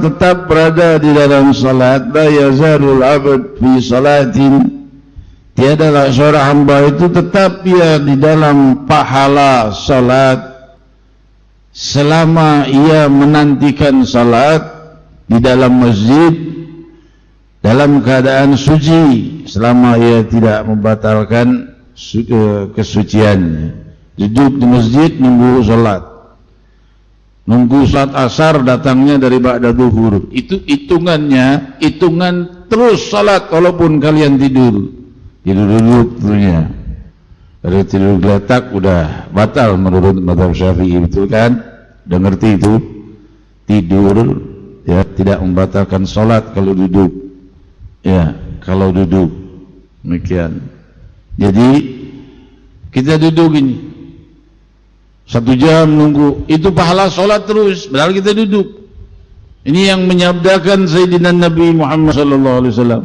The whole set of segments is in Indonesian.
tetap berada di dalam salat, la yazalul abd fi salatin, tiadalah seorang hamba itu tetap ia di dalam pahala salat selama ia menantikan salat di dalam masjid dalam keadaan suci, selama ia tidak membatalkan kesuciannya. Duduk di masjid nunggu salat, nunggu salat asar datangnya dari ba'da zuhur, itu hitungannya hitungan terus salat walaupun kalian tidur duduk tentunya. Kalau tidur geletak udah batal menurut mazhab Syafi'i, betul kan? Udah ngerti itu? Tidur ya tidak membatalkan salat kalau duduk. Ya, kalau duduk demikian. Jadi kita duduk ini 1 jam nunggu, itu pahala salat terus padahal kita duduk. Ini yang menyabdakan Sayyidina Nabi Muhammad sallallahu alaihi wasallam.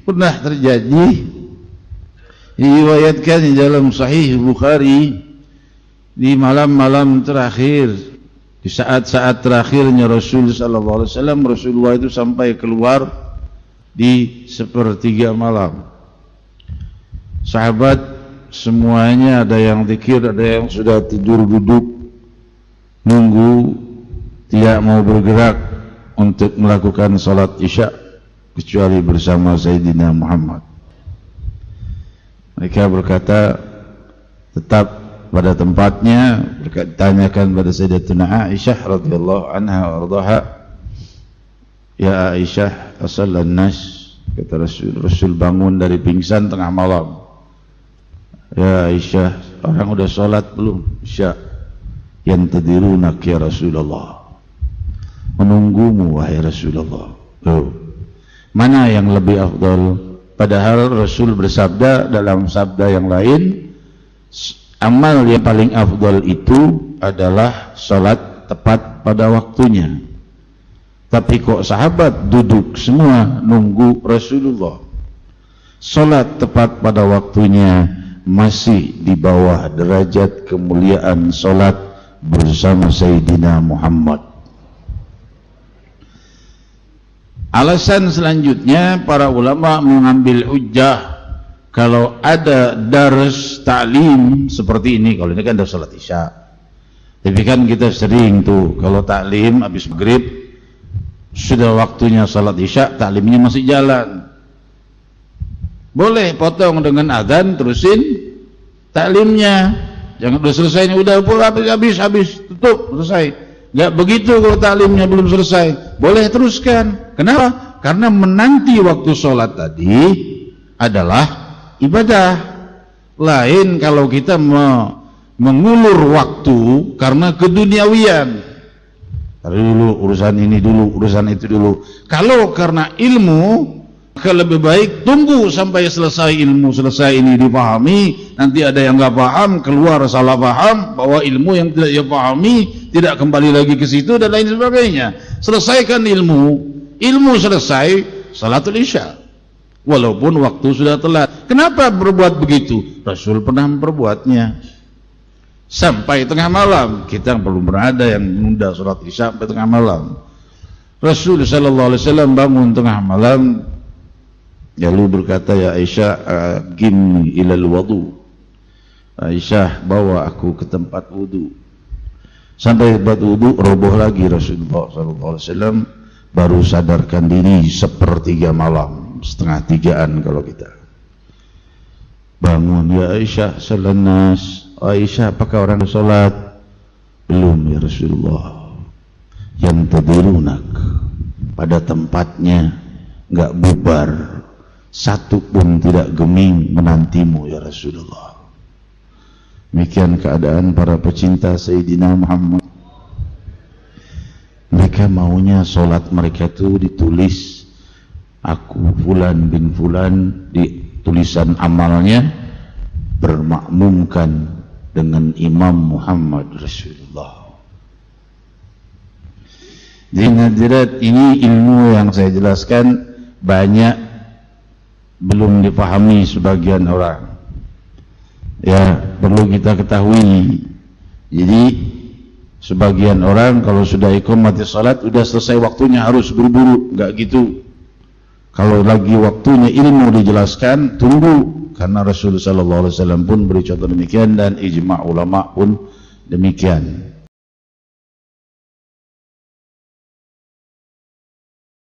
Pernah terjadi, diriwayatkan di dalam Sahih Bukhari, di malam-malam terakhir, di saat-saat terakhirnya Rasul sallallahu alaihi wasallam, Rasulullah itu sampai keluar di sepertiga malam. Sahabat semuanya ada yang zikir, ada yang sudah tidur duduk nunggu, tidak mau bergerak untuk melakukan salat Isya kecuali bersama Sayyidina Muhammad. Mereka berkata tetap pada tempatnya. Ditanyakan pada Sayyidatuna Aisyah radhiyallahu anha warḍaha, ya Aisyah, asallan nas, kata Rasul bangun dari pingsan tengah malam. Ya Aisyah, orang udah sholat belum Isya? Yantadirunak ya Rasulullah, menunggumu wahai Rasulullah. Mana yang lebih afdal? Padahal Rasul bersabda dalam sabda yang lain, amal yang paling afdal itu adalah salat tepat pada waktunya. Tapi kok sahabat duduk semua nunggu Rasulullah. Salat tepat pada waktunya masih di bawah derajat kemuliaan salat bersama Sayyidina Muhammad. Alasan selanjutnya, para ulama mengambil hujjah kalau ada dars ta'lim seperti ini. Kalau ini kan ada salat Isya, tapi kan kita sering tuh kalau ta'lim habis maghrib sudah waktunya salat Isya, ta'limnya masih jalan. Boleh potong dengan adzan, terusin ta'limnya. Jangan udah selesai, udah habis tutup, selesai. Enggak begitu kalau ta'limnya belum selesai. Boleh teruskan. Kenapa? Karena menanti waktu sholat tadi adalah ibadah. Lain kalau kita mengulur waktu karena keduniawian. Tadi dulu urusan ini dulu, urusan itu dulu. Kalau karena ilmu, maka lebih baik tunggu sampai selesai ilmu, selesai ini dipahami. Nanti ada yang nggak paham, keluar salah paham, bahwa ilmu yang tidak dia pahami tidak kembali lagi ke situ dan lain sebagainya. Selesaikan ilmu selesai, salatul Isya walaupun waktu sudah telat. Kenapa berbuat begitu? Rasul pernah memperbuatnya sampai tengah malam. Kita belum berada yang menunda salat Isya sampai tengah malam. Rasul sallallahu alaihi wasallam bangun tengah malam, lalu berkata, ya Aisyah, gimni ilal wudu. Aisyah, bawa aku ke tempat wudu. Sampai tempat wudu, roboh lagi Rasulullah SAW, baru sadarkan diri sepertiga malam, 2:30 kalau kita. Bangun, ya Aisyah, salan nas. Aisyah, apakah orang sholat? Belum ya Rasulullah. Yantadirunak, pada tempatnya, enggak bubar, satu pun tidak geming menantimu ya Rasulullah. Demikian keadaan para pecinta Sayyidina Muhammad. Mereka maunya solat mereka itu ditulis, aku Fulan bin Fulan, di tulisan amalnya bermakmumkan dengan Imam Muhammad Rasulullah. Jadi hadirat, ini ilmu yang saya jelaskan banyak belum dipahami sebagian orang. Ya, perlu kita ketahui. Jadi Sebagian orang kalau sudah iqamati salat udah selesai waktunya harus buru-buru, enggak gitu. Kalau lagi waktunya ilmu dijelaskan, tunggu, karena Rasulullah sallallahu alaihi wasallam pun beri contoh demikian dan ijma' ulama pun demikian.